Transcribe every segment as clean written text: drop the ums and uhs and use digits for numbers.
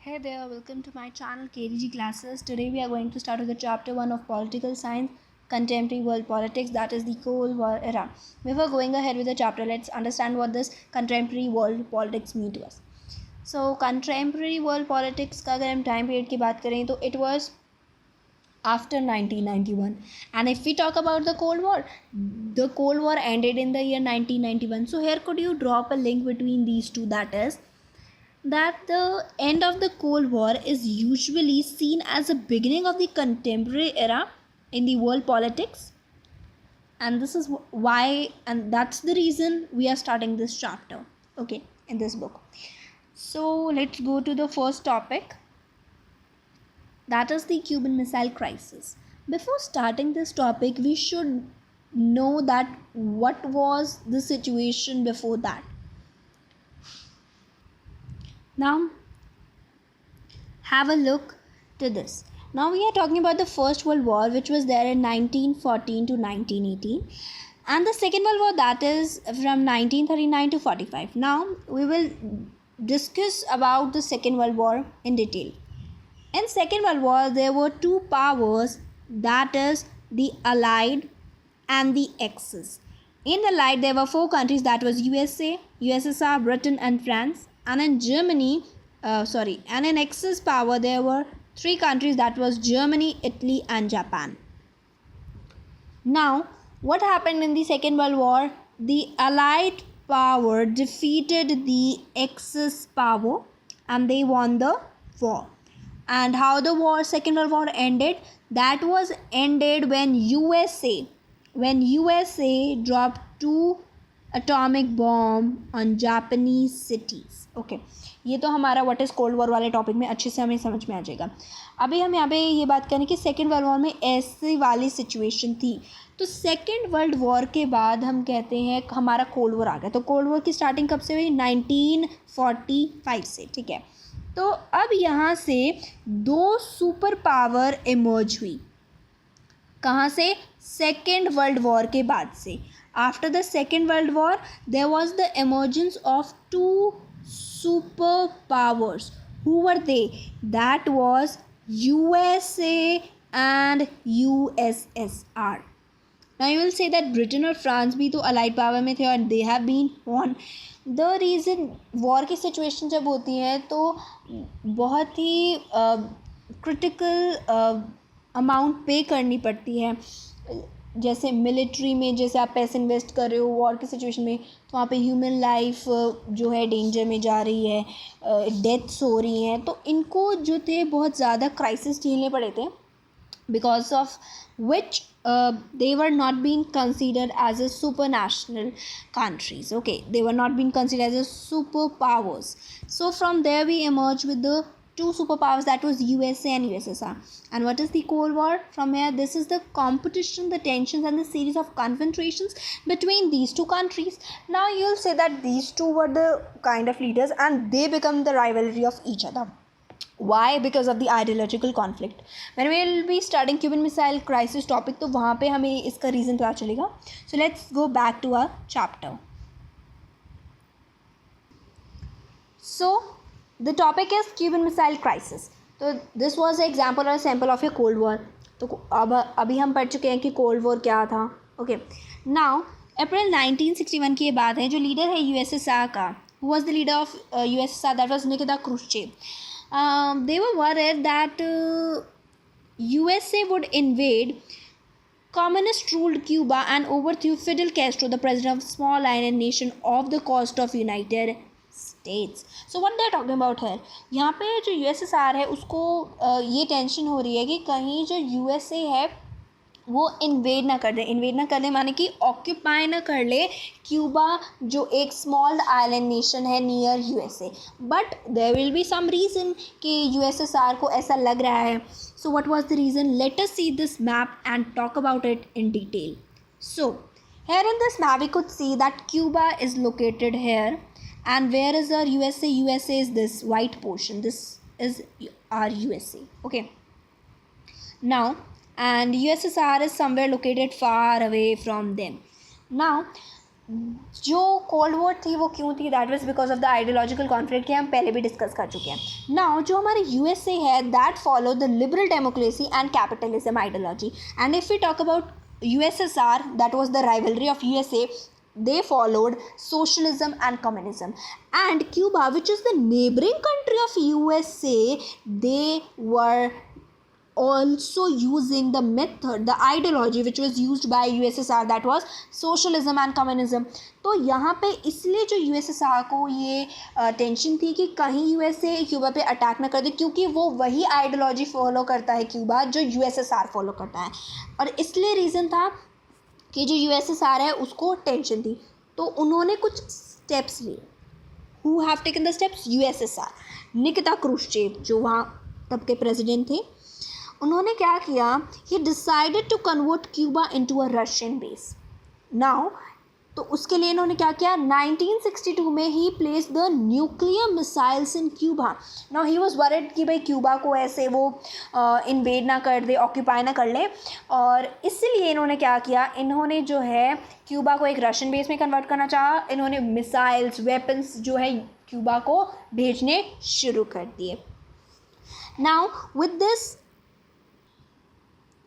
Hey there, welcome to my channel KDG Classes. Today we are going to start with the chapter 1 of Political Science, Contemporary World Politics, that is the Cold War era. Before going ahead with the chapter, let's understand what this contemporary world politics mean to us. So contemporary world politics का अगर हम time period की बात करें तो it was after 1991, and if we talk about the Cold War ended in the year 1991. So here could you drop a link between these two, that is that the end of the Cold War is usually seen as the beginning of the contemporary era in the world politics, and this is why, and that's the reason we are starting this chapter, okay, in this book. So let's go to the first topic, that is the Cuban Missile Crisis. Before starting this topic, we should know that what was the situation before that. Now have a look to this. Now we are talking about the First World War, which was there in 1914 to 1918, and the Second World War, that is from 1939 to 45. Now we will discuss about the Second World War in detail. In Second World War, there were two powers, that is the Allied and the Axis. In the Allied, there were four countries, that was USA, USSR, Britain and France. And in and in Axis power, there were three countries, that was Germany, Italy and Japan. Now what happened in the Second World War? The Allied power defeated the Axis power and they won the war. And how the Second World War ended? That was ended when USA dropped two atomic bomb on Japanese cities. Okay ये तो हमारा what is cold war वाले topic में अच्छे से हमें समझ में आ जाएगा. अभी हम यहाँ पे ये बात करें कि सेकेंड वर्ल्ड वॉर में ऐसी वाली सिचुएशन थी. तो सेकेंड वर्ल्ड वॉर के बाद हम कहते हैं हमारा कोल्ड वॉर आ गया. तो कोल्ड वॉर की स्टार्टिंग कब से हुई? 1945 से. ठीक है, तो अब यहाँ से दो सुपर पावर इमर्ज हुई. कहाँ से? सेकेंड वर्ल्ड वॉर के बाद से. After the second world war there was the emergence of two superpowers. Who were they? That was USA and USSR. Now you will say that Britain और France भी तो allied power में थे और they have been won. The reason war की situation जब होती है तो बहुत ही critical amount पे करनी पड़ती है. जैसे मिलिट्री में जैसे आप पैसे इन्वेस्ट कर रहे हो वॉर की सिचुएशन में, तो वहाँ पे ह्यूमन लाइफ जो है डेंजर में जा रही है, डेथ्स हो रही हैं. तो इनको जो थे बहुत ज़्यादा क्राइसिस झेलने पड़े थे, because of which they were not being considered as a supranational countries. Okay, they were not being considered as a superpowers. So from there we emerged with the two superpowers, that was USA and USSR. And what is the Cold War? From here, this is the competition, the tensions and the series of confrontations between these two countries. Now you'll say that these two were the kind of leaders and they become the rivalry of each other. Why? Because of the ideological conflict. When we will be studying Cuban Missile Crisis topic, तो वहाँ पे हमें इसका reason पता चलेगा. So let's go back to our chapter. So the topic is Cuban Missile Crisis. तो this was an example or sample of a Cold War. तो अब अभी हम पढ़ चुके हैं कि Cold War क्या था. Okay. Now अप्रैल 1961 की ये बात है. जो लीडर है USSR का, who was the leader of USSR? That was Nikita Khrushchev. They were worried that USA would invade communist ruled Cuba and overthrow Fidel Castro, the president of small island nation off the coast of United States. So what they are talking about here? यहाँ पे जो USSR है उसको ये tension हो रही है कि कहीं जो USA है वो इन्वेड ना कर दे माने कि ऑक्यूपाई ना कर ले क्यूबा, जो एक स्मॉल आइलैंड नेशन है near USA. But there will be some reason कि USSR को ऐसा लग रहा है. So what was the reason? Let us see this map and talk about it in detail. So here in this map we could see that Cuba is located here, and where is our USA? USA is this white portion. This is our USA. Okay, now and USSR is somewhere located far away from them. Now जो cold war थी वो क्यों थी, that was because of the ideological conflict, हम पहले भी discuss कर चुके हैं। नाउ जो हमारे यूएसए है that follow the liberal democracy and capitalism ideology, and if we talk about USSR, that was the rivalry of USA, they followed socialism and communism. And Cuba, which is the neighboring country of USA, they were also using the method, the ideology which was used by USSR, that was socialism and communism. तो यहाँ पे इसलिए जो USSR को ये tension थी कि कहीं USA क्यूबा पे अटैक ना कर दे, क्योंकि वो वही आइडियोलॉजी फॉलो करता है क्यूबा जो USSR फॉलो करता है, और इसलिए रीज़न था कि जो USSR है उसको टेंशन थी, तो उन्होंने कुछ स्टेप्स लिए. Who have taken the steps? USSR. Nikita Khrushchev जो वहाँ तब के प्रेसिडेंट थे, उन्होंने क्या किया, he decided to convert Cuba into a Russian base. Now तो उसके लिए इन्होंने क्या किया, 1962 में he place the nuclear missiles in Cuba. Now he was worried कि भाई क्यूबा को ऐसे वो इन्वेड ना कर दे, ऑक्यूपाई ना कर ले, और इसलिए इन्होंने क्या किया, इन्होंने जो है क्यूबा को एक रशियन बेस में कन्वर्ट करना चाहा. इन्होंने मिसाइल्स, वेपन्स जो है क्यूबा को भेजने शुरू कर दिए. Now with this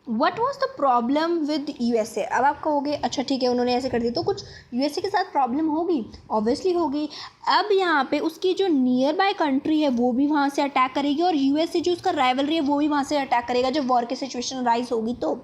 what was the problem with USA? अब आप कहोगे अच्छा ठीक है उन्होंने ऐसे कर दिया तो कुछ USA के साथ प्रॉब्लम होगी, ऑब्वियसली होगी. अब यहाँ पे उसकी जो नियर बाय कंट्री है वो भी वहाँ से अटैक करेगी, और USA जो उसका राइवलरी है वो भी वहाँ से अटैक करेगा जब वॉर की सिचुएशन राइज होगी. तो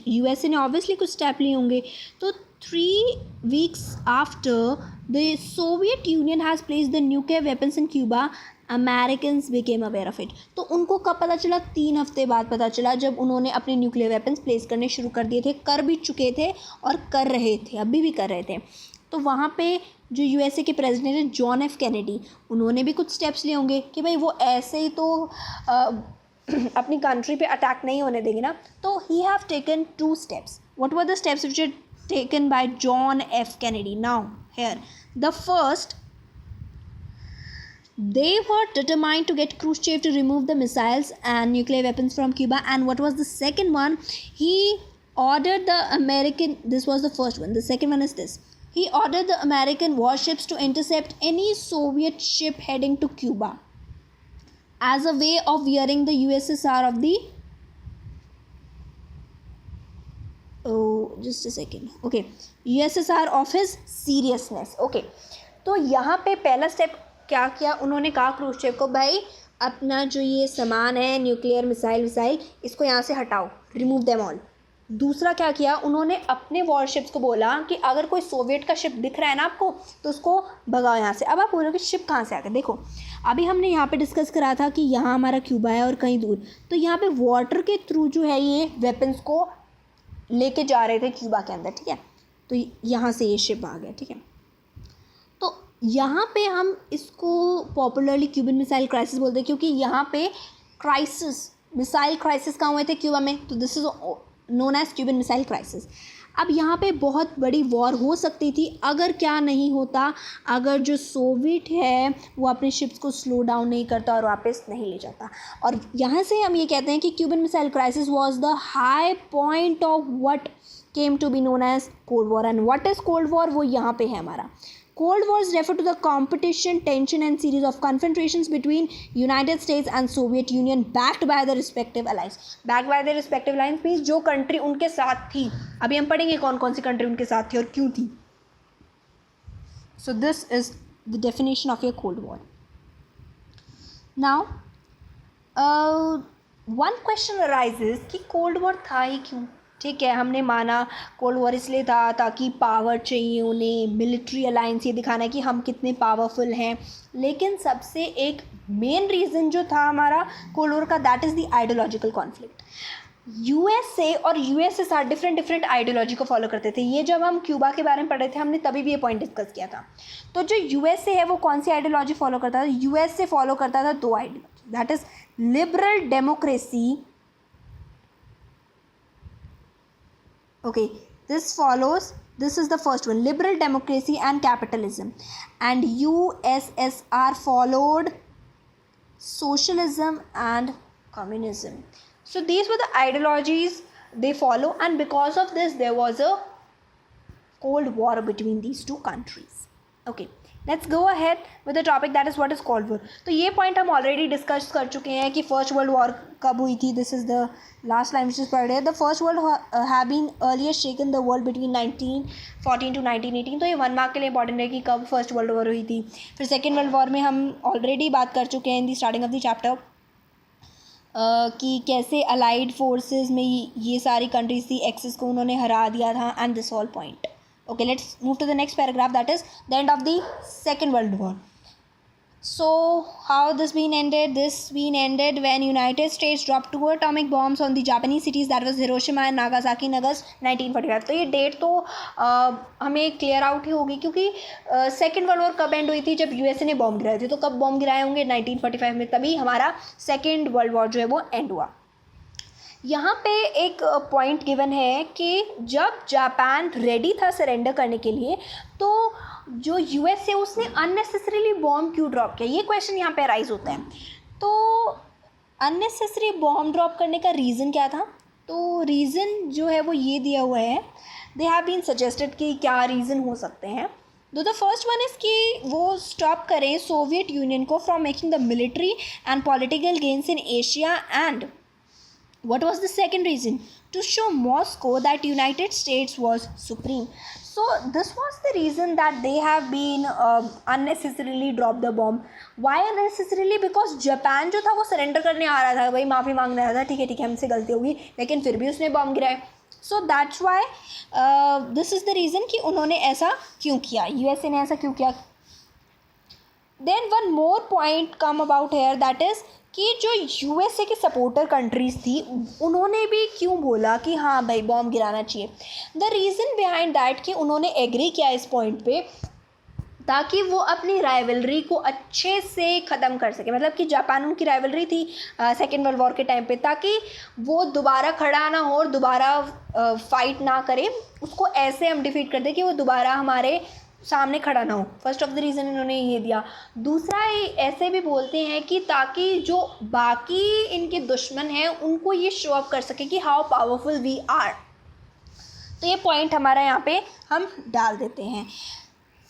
USA ने ऑब्वियसली कुछ स्टेप लिए होंगे. तो 3 weeks after the Soviet union has placed the nuclear weapons in Cuba, Americans became aware of it. तो उनको कब पता चला? 3 हफ्ते बाद पता चला, जब उन्होंने अपने न्यूक्लियर वेपन्स प्लेस करने शुरू कर दिए थे, कर भी चुके थे और कर रहे थे, अभी भी कर रहे थे. तो वहाँ पे जो USA के प्रेसिडेंट है जॉन F कैनेडी, उन्होंने भी कुछ स्टेप्स लिए होंगे कि भाई वो ऐसे ही तो अपनी कंट्री पे अटैक नहीं होने देंगे ना. तो he have taken 2 steps. What were the steps which are taken by John F Kennedy? Now here the first, they were determined to get Khrushchev to remove the missiles and nuclear weapons from Cuba. And what was the second one? He ordered the American, this was the first one, the second one is this, he ordered the American warships to intercept any Soviet ship heading to Cuba as a way of wearing the USSR of the, oh just a second, okay, USSR of his seriousness. okay, तो यहाँ पे पहला step क्या किया उन्होंने, कहा क्रूश्चेव को भाई अपना जो ये सामान है न्यूक्लियर मिसाइल इसको यहाँ से हटाओ, रिमूव देम ऑल. दूसरा क्या किया उन्होंने, अपने वॉरशिप्स को बोला कि अगर कोई सोवियत का शिप दिख रहा है ना आपको तो उसको भगाओ यहाँ से. अब आप बोलोगे शिप कहाँ से आ गया? देखो अभी हमने यहाँ पे डिस्कस करा था कि यहाँ हमारा क्यूबा है और कहीं दूर, तो यहाँ पे वाटर के थ्रू जो है ये वेपन्स को लेके जा रहे थे क्यूबा के अंदर. ठीक है, तो यहाँ से ये शिप आ गया. ठीक है, तो यहाँ पे हम इसको पॉपुलरली क्यूबन मिसाइल क्राइसिस बोलते हैं, क्योंकि यहाँ पे क्राइसिस, मिसाइल क्राइसिस कहाँ हुए थे? क्यूबा में. तो this is known as Cuban missile crisis. अब यहाँ पे बहुत बड़ी वॉर हो सकती थी अगर क्या नहीं होता, अगर जो सोवियत है वो अपने शिप्स को स्लो डाउन नहीं करता और वापस नहीं ले जाता. और यहाँ से हम ये कहते हैं कि Cuban missile crisis was the high point of what came to be known as cold war. And what is cold war? वो यहाँ पे है हमारा. Cold Wars refer to the competition, tension and series of confrontations between United States and Soviet Union backed by the respective allies. Backed by the respective allies means जो country उनके साथ थी. अभी हम पढ़ेंगे कौन कौन सी कंट्री उनके साथ थी और क्यों थी. So this is the definition of a Cold War. Now, one question arises कि Cold War था ही क्यों? ठीक है, हमने माना कोल्ड वॉर इसलिए था ताकि पावर चाहिए उन्हें, मिलिट्री अलायंस, ये दिखाना है कि हम कितने पावरफुल हैं. लेकिन सबसे एक मेन रीज़न जो था हमारा कोल्ड वॉर का, that is the ideological conflict. USA और USSR डिफरेंट आइडियोलॉजी को फॉलो करते थे. ये जब हम क्यूबा के बारे में पढ़ रहे थे हमने तभी भी ये पॉइंट डिस्कस किया था. तो जो USA है वो कौन सी आइडियोलॉजी फॉलो करता था? USA फॉलो करता था 2 ideology, that is liberal democracy. Okay, this is the first one, liberal democracy and capitalism. And USSR followed socialism and communism. So these were the ideologies they follow, and because of this there was a Cold War between these two countries. Okay, let's go ahead with the topic that is what is Cold War. तो ये point हम already discuss कर चुके हैं कि first world war कब हुई थी. This is the last line which is पढ़ रहे हैं. The first world have been earlier shaken the world between 1914 to 1918. तो ये 1 मार्क के लिए इंपॉर्टेंट है कि कब फर्स्ट वर्ल्ड वॉर हुई थी. फिर सेकेंड वर्ल्ड वॉर में हम ऑलरेडी बात कर चुके हैं इन the starting of the chapter कि कैसे अलाइड फोर्सेस में ये सारी कंट्रीज थी, एक्सिस को उन्होंने हरा दिया था, and this all point. Okay, let's move to the next paragraph, that is the end of the Second World War. So how this been ended? This been ended when United States dropped 2 atomic bombs on the Japanese cities, that was Hiroshima and Nagasaki in August 1945. तो ये date तो हमें clear out ही होगी क्योंकि second world war कब and हुई थी, जब यूएसए ने बॉम्ब गिराए थे. तो कब बॉम्ब गिराए होंगे? 1945 में. तभी हमारा सेकेंड वर्ल्ड वॉर जो है वो एंड हुआ. यहाँ पे एक पॉइंट गिवन है कि जब जापान रेडी था सरेंडर करने के लिए तो जो यूएस है उसने अननेसेसरीली बॉम्ब क्यों ड्रॉप किया, ये क्वेश्चन यहाँ पे राइज होता है. तो अननेसेसरी बॉम्ब ड्रॉप करने का रीज़न क्या था? तो रीज़न जो है वो ये दिया हुआ है. दे हैव बीन सजेस्टेड कि क्या रीज़न हो सकते हैं. द फर्स्ट वन इज़ कि वो स्टॉप करें सोवियत यूनियन को from making the military and political gains in Asia. And what was the second reason? To show Moscow that United States was supreme. So this was the reason that they have been unnecessarily dropped the bomb. Why unnecessarily? Because Japan जो था वो surrender करने आ रहा था, भाई माफ़ी मांगने आ रहा था, ठीक है हमसे गलती होगी, लेकिन फिर भी उसने बॉम्ब गिराए. So that's why this is the reason कि उन्होंने ऐसा क्यों किया, यूएसए ने ऐसा क्यों किया. Then one more point come about here, that is कि जो यूएसए के सपोर्टर कंट्रीज़ थी उन्होंने भी क्यों बोला कि हाँ भाई बॉम्ब गिराना चाहिए. द रीज़न बिहाइंड दैट कि उन्होंने एग्री किया इस पॉइंट पे ताकि वो अपनी राइवलरी को अच्छे से ख़त्म कर सके. मतलब कि जापान उनकी राइवलरी थी सेकेंड वर्ल्ड वॉर के टाइम पे, ताकि वो दोबारा खड़ा ना हो और दोबारा फाइट ना करे, उसको ऐसे हम डिफीट कर दें कि वो दोबारा हमारे सामने खड़ा ना हो. फर्स्ट ऑफ द रीज़न इन्होंने ये दिया. दूसरा ऐसे भी बोलते हैं कि ताकि जो बाकी इनके दुश्मन हैं उनको ये शो अप कर सके कि हाउ पावरफुल वी आर. तो ये पॉइंट हमारा यहाँ पे हम डाल देते हैं.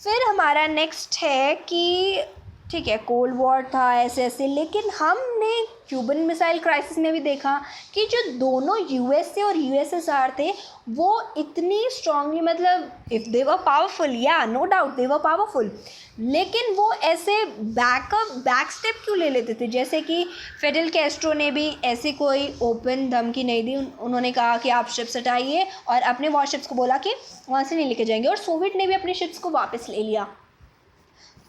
फिर हमारा नेक्स्ट है कि ठीक है कोल्ड वॉर था ऐसे, लेकिन हमने क्यूबन मिसाइल क्राइसिस में भी देखा कि जो दोनों यूएसए और यूएसएसआर थे वो इतनी स्ट्रांगली, मतलब इफ़ दे वर पावरफुल, या no doubt they were powerful, लेकिन वो ऐसे बैक स्टेप क्यों ले लेते थे. जैसे कि फिडेल कैस्ट्रो ने भी ऐसे कोई ओपन धमकी नहीं दी. उन्होंने कहा कि आप शिप्स हटाइए और अपने वॉरशिप्स को बोला कि वहाँ से नहीं लेके जाएंगे, और सोवियत ने भी अपने शिप्स को वापस ले लिया.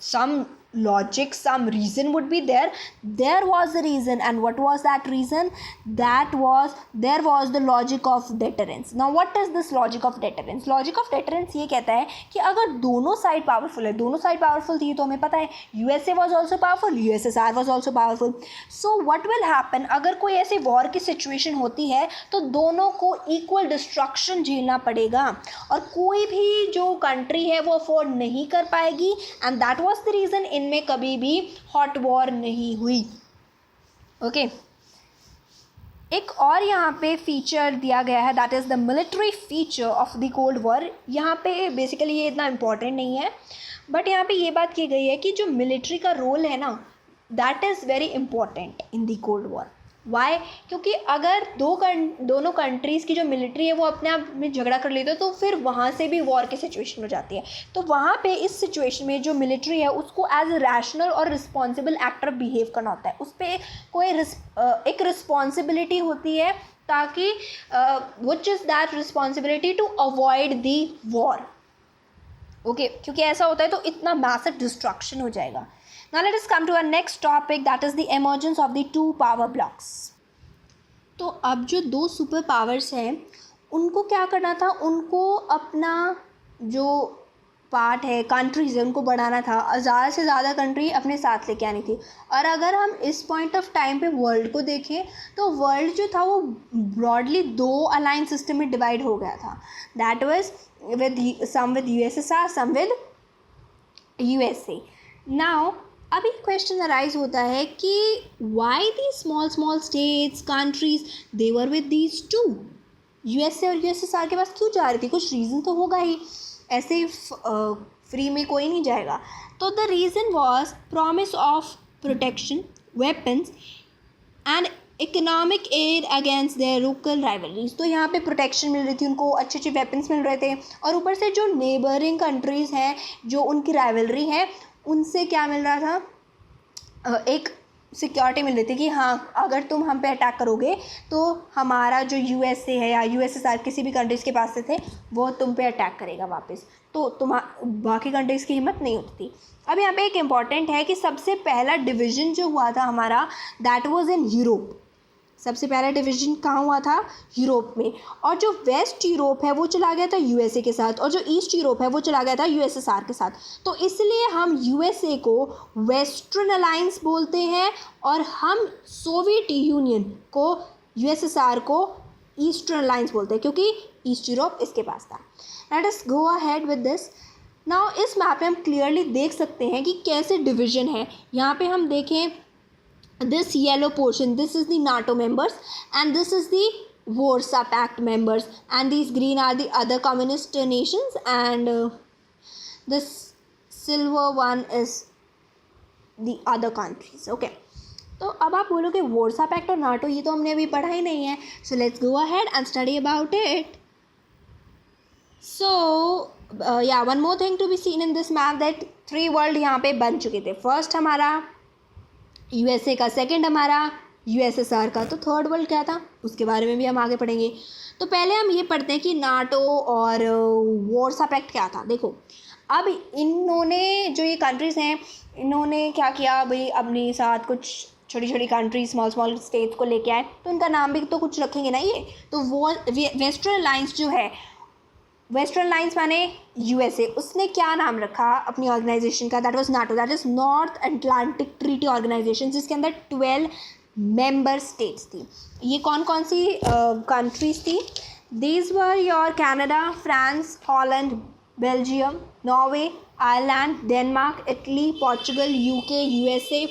Some logic, some reason would be there. There was a reason, and what was that reason? There was the logic of deterrence. Now what is this logic of deterrence? Logic of deterrence ये कहता है कि अगर दोनों side powerful है, दोनों side powerful थी तो हमें पता है USA was also powerful, USSR was also powerful. So what will happen अगर कोई ऐसी वॉर की सिचुएशन होती है तो दोनों को इक्वल डिस्ट्रक्शन झेलना पड़ेगा और कोई भी जो कंट्री है वो अफोर्ड नहीं कर पाएगी. And that was the reason इनमें कभी भी हॉट वॉर नहीं हुई. ओके, एक और यहाँ पे फीचर दिया गया है, that is the military feature of the cold war. यहाँ पे बेसिकली ये इतना इम्पॉर्टेंट नहीं है, बट यहाँ पे ये बात की गई है कि जो मिलिट्री का रोल है ना, that is very important in the cold war. Why? क्योंकि अगर दोनों कंट्रीज़ की जो मिलिट्री है वो अपने आप में झगड़ा कर लेते हैं तो फिर वहाँ से भी वॉर की सिचुएशन हो जाती है. तो वहाँ पे इस सिचुएशन में जो मिलिट्री है उसको एज ए रैशनल और रिस्पॉन्सिबल एक्टर बिहेव करना होता है. उस पर कोई एक रिस्पॉन्सिबिलिटी होती है ताकि which is that responsibility to avoid the war. Okay, क्योंकि ऐसा होता है तो इतना मैसिव डिस्ट्रक्शन हो जाएगा. Now let us come to our next topic, that is the emergence of the two power blocks. तो अब जो दो सुपर पावर्स हैं उनको क्या करना था, उनको अपना जो पार्ट है कंट्रीज़ है उनको बढ़ाना था, ज़्यादा से ज़्यादा कंट्री अपने साथ लेके आनी थी. और अगर हम इस पॉइंट ऑफ टाइम पे वर्ल्ड को देखें तो वर्ल्ड जो था वो ब्रॉडली दो अलायंस सिस्टम में डिवाइड हो गया था. That was with USSR, some with USA. Now अभी क्वेश्चन अराइज होता है कि why the small states countries they were with these two. USA और USSR के पास क्यों जा रही थी? कुछ रीज़न तो होगा ही. ऐसे ही फ्री में कोई नहीं जाएगा. तो the reason was promise of protection, weapons and economic aid against their local rivalries. तो यहाँ पे प्रोटेक्शन मिल रही थी उनको, अच्छे अच्छे वेपन्स मिल रहे थे, और ऊपर से जो नेबरिंग कंट्रीज़ हैं जो उनकी राइवलरी है उनसे क्या मिल रहा था, एक सिक्योरिटी मिल रही थी कि हाँ अगर तुम हम पे अटैक करोगे तो हमारा जो यूएसए है या यूएसएसआर किसी भी कंट्रीज़ के पास से थे वो तुम पे अटैक करेगा वापस. तो बाकी कंट्रीज़ की हिम्मत नहीं होती थी. अब यहाँ पे एक इम्पॉर्टेंट है कि सबसे पहला डिवीज़न जो हुआ था हमारा, दैट वाज इन यूरोप. सबसे पहला डिवीज़न कहाँ हुआ था? यूरोप में. और जो वेस्ट यूरोप है वो चला गया था यूएसए के साथ, और जो ईस्ट यूरोप है वो चला गया था यूएसएसआर के साथ. तो इसलिए हम यूएसए को वेस्टर्न अलायंस बोलते हैं और हम सोवियत यूनियन को, यूएसएसआर को ईस्टर्न अलायंस बोलते हैं क्योंकि ईस्ट यूरोप इसके पास था. Let us go ahead with this. Now इस मैप में हम क्लियरली देख सकते हैं कि कैसे डिवीज़न है. यहाँ पे हम देखें, this yellow portion, this is the NATO members and this is the Warsaw Pact members, and these green are the other communist nations, and this silver one is the other countries. Okay, तो अब आप बोलोगे Warsaw pact और NATO ये तो हमने अभी पढ़ा ही नहीं है. So let's go ahead and study about it. So yeah one more thing to be seen in this map, that 3 world यहाँ पे बन चुके थे. फर्स्ट हमारा यूएसए का, सेकंड हमारा यूएसएसआर का, तो थर्ड वर्ल्ड क्या था उसके बारे में भी हम आगे पढ़ेंगे. तो पहले हम ये पढ़ते हैं कि नाटो और वॉर्सा पैक्ट क्या था. देखो अब इन्होंने जो ये कंट्रीज़ हैं इन्होंने क्या किया भाई, अपने साथ कुछ छोटी छोटी कंट्रीज, स्मॉल स्मॉल स्टेट्स को लेके आए, तो उनका नाम भी तो कुछ रखेंगे ना ये. तो वो वेस्टर्न अलायंस जो है, वेस्टर्न अलायंस माने यूएसए, उसने क्या नाम रखा अपनी ऑर्गेनाइजेशन का? That was NATO, that is North Atlantic Treaty Organisation, जिसके अंदर 12 मेंबर स्टेट्स थी. ये कौन कौन सी कंट्रीज थी? These were your Canada, France, Holland, Belgium, Norway, Ireland, Denmark, Italy, Portugal, UK, USA,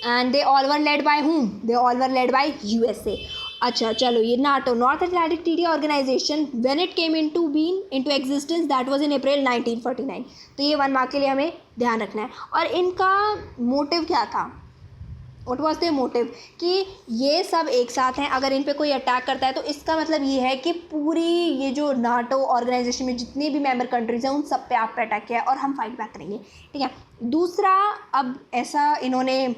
and they all were led by whom? They all were led by USA. अच्छा चलो, ये NATO, North Atlantic Treaty Organisation, when it came into being into existence, that was in April 1949. तो ये 1 mark के लिए हमें ध्यान रखना है. और इनका मोटिव क्या था? What was their motive? कि ये सब एक साथ हैं, अगर इन पे कोई अटैक करता है तो इसका मतलब ये है कि पूरी ये जो नाटो ऑर्गेनाइजेशन में जितनी भी मेंबर कंट्रीज़ हैं उन सब पे आप पे अटैक किया है और हम फाइट बैक करेंगे. ठीक है. दूसरा, अब ऐसा इन्होंने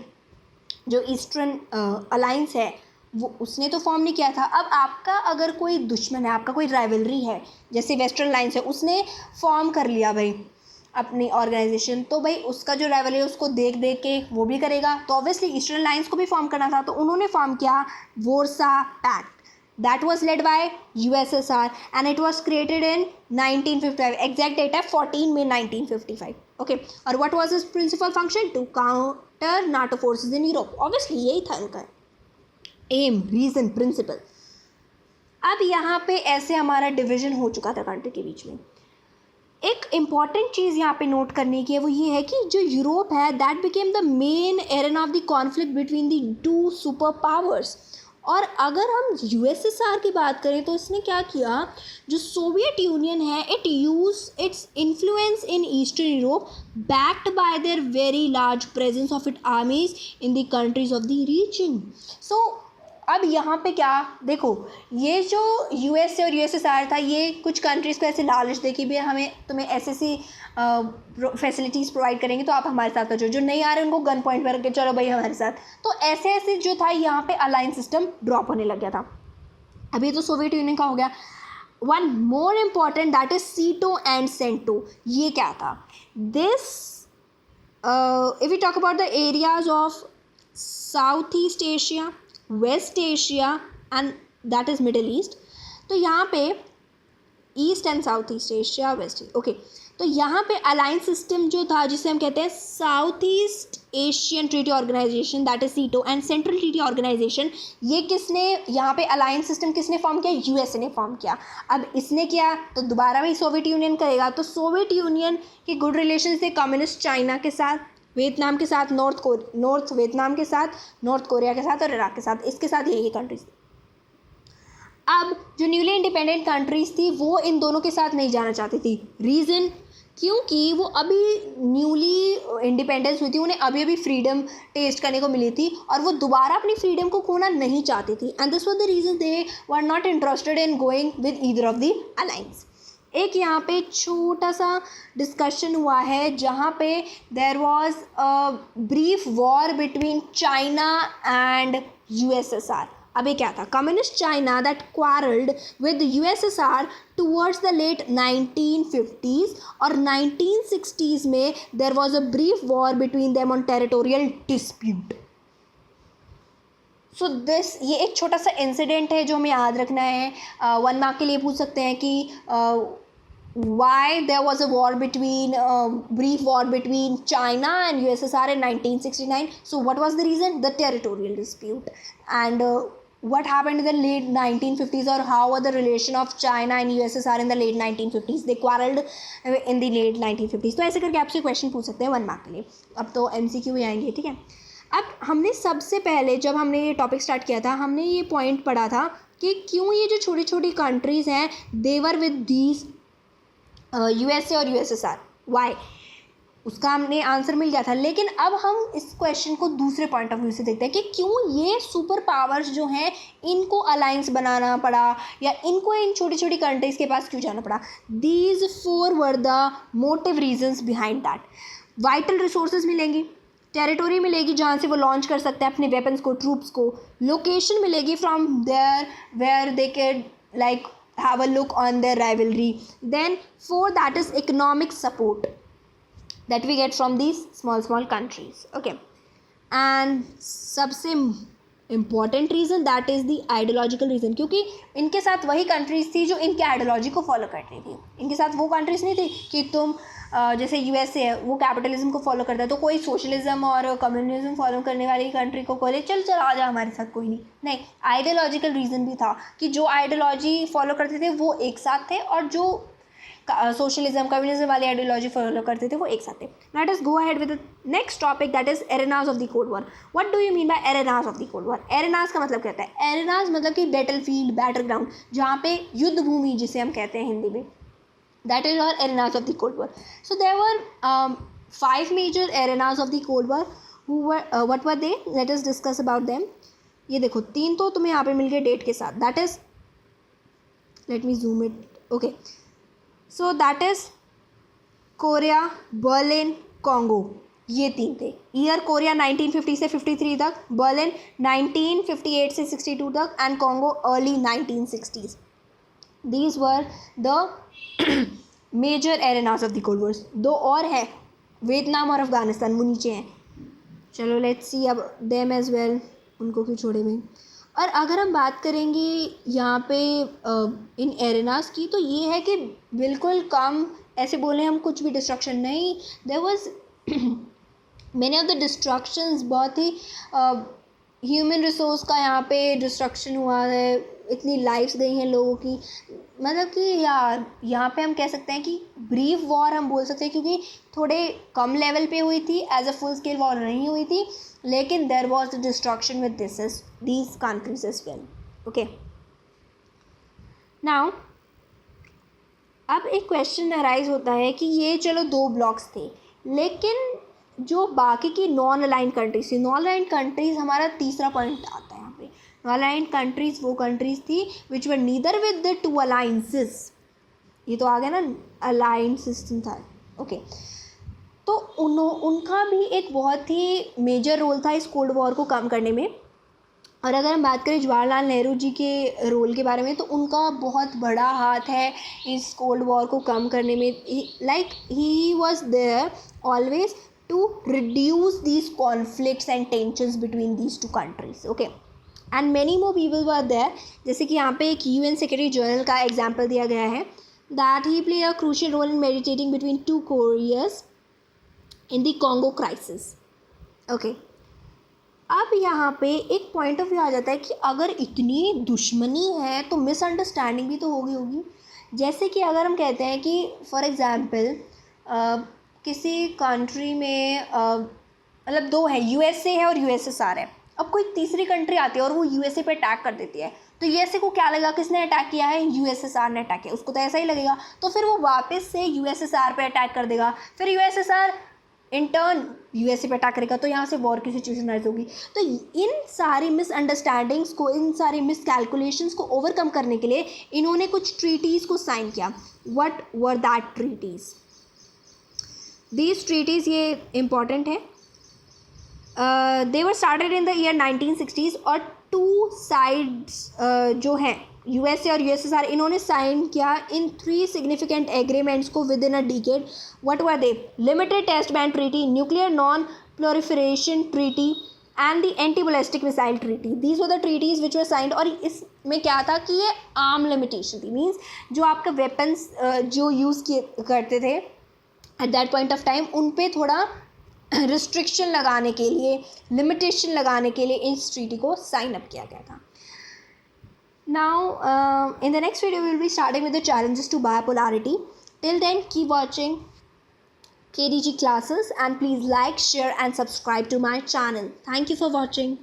जो ईस्टर्न अलायंस है वो उसने तो फॉर्म नहीं किया था. अब आपका अगर कोई दुश्मन है, आपका कोई राइवलरी है, जैसे वेस्टर्न अलायंस है, उसने फॉर्म कर लिया भाई अपनी ऑर्गेनाइजेशन, तो भाई उसका जो राइवलरी है उसको देख देख के वो भी करेगा. तो ऑब्वियसली ईस्टर्न अलायंस को भी फॉर्म करना था, तो उन्होंने फॉर्म किया Warsaw Pact. That was led by USSR and it was created in 1955. Exact date है 14 मई 1955. ओके. और what was its principal function? To counter NATO forces in Europe. Obviously यही था इनका एम, रीजन, प्रिंसिपल. अब यहाँ पे ऐसे हमारा डिवीजन हो चुका था कंट्री के बीच में. एक इम्पॉर्टेंट चीज़ यहाँ पे नोट करने की है, वो ये है कि जो यूरोप है that became the main arena of the conflict between the 2 super powers. और अगर हम यूएसएसआर की बात करें तो इसने क्या किया, जो सोवियत यूनियन है, it use its influence in Eastern Europe backed by their very large presence of it armies in the countries of the region. So अब यहाँ पे क्या देखो, ये जो यूएसए और यूएसएसआर था, ये कुछ कंट्रीज़ को ऐसे लालच दे कि भी हमें तुम्हें ऐसी फैसिलिटीज़ प्रोवाइड करेंगे तो आप हमारे साथ जो नहीं आ रहे उनको गन पॉइंट पर रख के चलो भाई हमारे साथ. तो ऐसे ऐसे जो था यहाँ पे अलायंस सिस्टम ड्रॉप होने लग गया था. अभी तो सोवियत यूनियन का हो गया. One more important, that is SEATO and CENTO. ये क्या था? This if you talk about the areas of South East Asia, West Asia and that is Middle East. तो यहाँ पे East and South East Asia, West. Okay. तो यहाँ पे alliance system जो था, जिसे हम कहते हैं South East Asian Treaty Organisation, that is SEATO, and Central Treaty Organisation, ये किसने यहाँ पे अलायंस सिस्टम किसने फॉर्म किया? यूएसए ने फॉर्म किया. अब इसने किया तो दोबारा वही सोवियत यूनियन करेगा. तो सोवियत यूनियन के गुड रिलेशन थे कम्युनिस्ट चाइना के साथ, वियतनाम के साथ, नॉर्थ वियतनाम के साथ, नॉर्थ कोरिया के साथ और इराक के साथ. इसके साथ ये कंट्रीज. अब जो न्यूली इंडिपेंडेंट कंट्रीज़ थी वो इन दोनों के साथ नहीं जाना चाहती थी। रीज़न, क्योंकि वो अभी न्यूली इंडिपेंडेंस हुई थी, उन्हें अभी अभी फ्रीडम टेस्ट करने को मिली थी और वो दोबारा अपनी फ्रीडम को खोना नहीं चाहती थी। And this was the reason they were not interested in going with either of the alliance. एक यहाँ पे छोटा सा डिस्कशन हुआ है जहाँ पे there was a brief war between China and USSR. अभी क्या था, communist China that quarrelled with USSR towards the late 1950s और 1960s में there was a brief war between them on territorial dispute. So this, ये एक छोटा सा incident है जो हमें याद रखना है। 1 मार्क के लिए पूछ सकते हैं कि why there was a war between brief war between China and USSR in 1969. So what was the reason? The territorial dispute. And what happened in the late 1950s, or how were the relation of China and USSR in the late 1950s? They quarreled in the late 1950s. तो ऐसे करके आपसे question पूछ सकते हैं 1 mark के लिए। अब तो MCQ ही आएंगे, ठीक है। अब हमने सबसे पहले जब हमने ये टॉपिक स्टार्ट किया था, हमने ये पॉइंट पढ़ा था कि क्यों ये जो छोटी छोटी कंट्रीज़ हैं देवर विद दीज यूएसए और यूएसएसआर, वाई, उसका हमने आंसर मिल गया था। लेकिन अब हम इस क्वेश्चन को दूसरे पॉइंट ऑफ व्यू से देखते हैं कि क्यों ये सुपर पावर्स जो हैं इनको अलायंस बनाना पड़ा, या इनको इन छोटी छोटी कंट्रीज़ के पास क्यों जाना पड़ा। These 4 were the motive regions behind that. Vital resources मिलेंगी, टेरिटोरी मिलेगी जहाँ से वो लॉन्च कर सकते हैं अपने वेपन्स को, ट्रूप्स को, लोकेशन मिलेगी from there where they can like have a look on their rivalry. Then 4, that is economic support that we get from these small countries. Okay, and सबसे important reason, that is the ideological reason, क्योंकि इनके साथ वही countries थी जो इनके ideology को follow करती थी। इनके साथ वो कंट्रीज़ नहीं थी कि तुम जैसे यूएसए है वो कैपिटलिज्म को फॉलो करता है तो कोई सोशलिज्म और कम्युनिज्म फॉलो करने वाली कंट्री को बोले चल आ जा हमारे साथ, कोई नहीं। आइडियोलॉजिकल रीज़न भी था कि जो आइडियोलॉजी फॉलो करते थे वो एक साथ थे और जो सोशलिज्म कम्युनिज्म वाली आइडियोलॉजी फॉलो करते थे वो एक साथ थे। Let us go ahead with the next topic, that is arenas of the cold war. What do you mean by arenas of the cold war? Arenas का मतलब क्या होता है? एरेनास मतलब कि बैटल फील्ड, बैटल ग्राउंड, जहाँ पे युद्ध भूमि जिसे हम कहते हैं हिंदी में, that is our arenas of the Cold War. So there were 5 major arenas of the Cold War. Who were what were they? Let us discuss about them. ये देखो 3 तो तुम्हें यहाँ पे मिल गए डेट के साथ. That is, let me zoom it. Okay. So that is Korea, Berlin, Congo, ये 3 थे. ईयर कोरिया 1950 से 53 तक, बर्लिन 1958 से 62 तक, and Congo early 1960s. These were the major arenas of the cold wars. 2 और है, वियतनाम और अफगानिस्तान, वो नीचे हैं. चलो लेट्स सी अब देम एज वेल, उनको क्यों छोड़े भाई. और अगर हम बात करेंगे यहाँ पे इन एरेनास की, तो ये है कि बिल्कुल कम, ऐसे बोले हम कुछ भी डिस्ट्रक्शन नहीं. There was many of the destructions, बहुत ही ह्यूमन रिसोर्स का यहाँ पे डिस्ट्रक्शन हुआ है, इतनी लाइफ्स गई हैं लोगों की. मतलब कि यार यहाँ पे हम कह सकते हैं कि ब्रीफ वॉर हम बोल सकते हैं, क्योंकि थोड़े कम लेवल पे हुई थी, as a full scale war नहीं हुई थी, लेकिन there was the destruction with these countries as well. Okay, now अब एक क्वेश्चन अराइज होता है कि ये चलो 2 ब्लॉक्स थे, लेकिन जो बाकी की नॉन अलाइंड कंट्रीज थी, नॉन अलाइंड कंट्रीज हमारा तीसरा पॉइंट आता है यहाँ पे. नॉन अलाइंड कंट्रीज वो कंट्रीज थी विच वर नीदर विद द 2 अलाइंसेस. ये तो आ गया ना, अलाइंड सिस्टम था. ओके, तो उनका भी एक बहुत ही मेजर रोल था इस कोल्ड वॉर को कम करने में. और अगर हम बात करें जवाहरलाल नेहरू जी के रोल के बारे में, तो उनका बहुत बड़ा हाथ है इस कोल्ड वॉर को कम करने में. Like he was there always to reduce these conflicts and tensions between these 2 countries. Okay, and many more people were there. जैसे कि यहाँ पे एक UN सेक्रेटरी जनरल का एग्जाम्पल दिया गया है, that he played a crucial role in mediating between 2 Koreas in the Congo crisis. Okay, अब यहाँ पे एक पॉइंट ऑफ व्यू आ जाता है कि अगर इतनी दुश्मनी है तो मिसअंडरस्टैंडिंग भी तो होगी. जैसे कि अगर हम कहते हैं कि फॉर एग्ज़ाम्पल किसी कंट्री में मतलब 2 है, यूएसए है और यूएसएसआर है. अब कोई तीसरी कंट्री आती है और वो यूएसए पे अटैक कर देती है, तो यूएसए को क्या लगेगा, किसने अटैक किया है, यूएसएसआर ने अटैक किया, उसको तो ऐसा ही लगेगा, तो फिर वो वापस से यूएसएसआर पे अटैक कर देगा, फिर यूएसएसआर इन टर्न यूएसए पे अटैक करेगा, तो यहाँ से वॉर की सिचुएशन राइज होगी। तो इन सारी मिसअंडरस्टैंडिंग्स को, इन सारी मिसकैलकुलेशंस को ओवरकम करने के लिए इन्होंने कुछ ट्रीटीज़ को साइन किया। What were that treaties? These treaties ये इंपॉर्टेंट है। They were started in the year 1960s और टू साइड्स जो हैं यूएसए और यूएसएसआर, इन्होंने साइन किया इन 3 सिग्निफिकेंट एग्रीमेंट्स को with in a decade. What were they? Limited test ban treaty, nuclear non proliferation treaty and the anti ballistic missile treaty. These were the treaties which were signed. और इसमें क्या था कि ये arm limitation थी, means जो आपका weapons जो यूज़ किए करते थे at that point of time, उन पे थोड़ा रिस्ट्रिक्शन लगाने के लिए, लिमिटेशन लगाने के लिए इस ट्रीटी को साइन अप किया गया था। Now, in the next video, we will be starting with the challenges to bipolarity. Till then, keep watching KDG classes and please like, share and subscribe to my channel. Thank you for watching.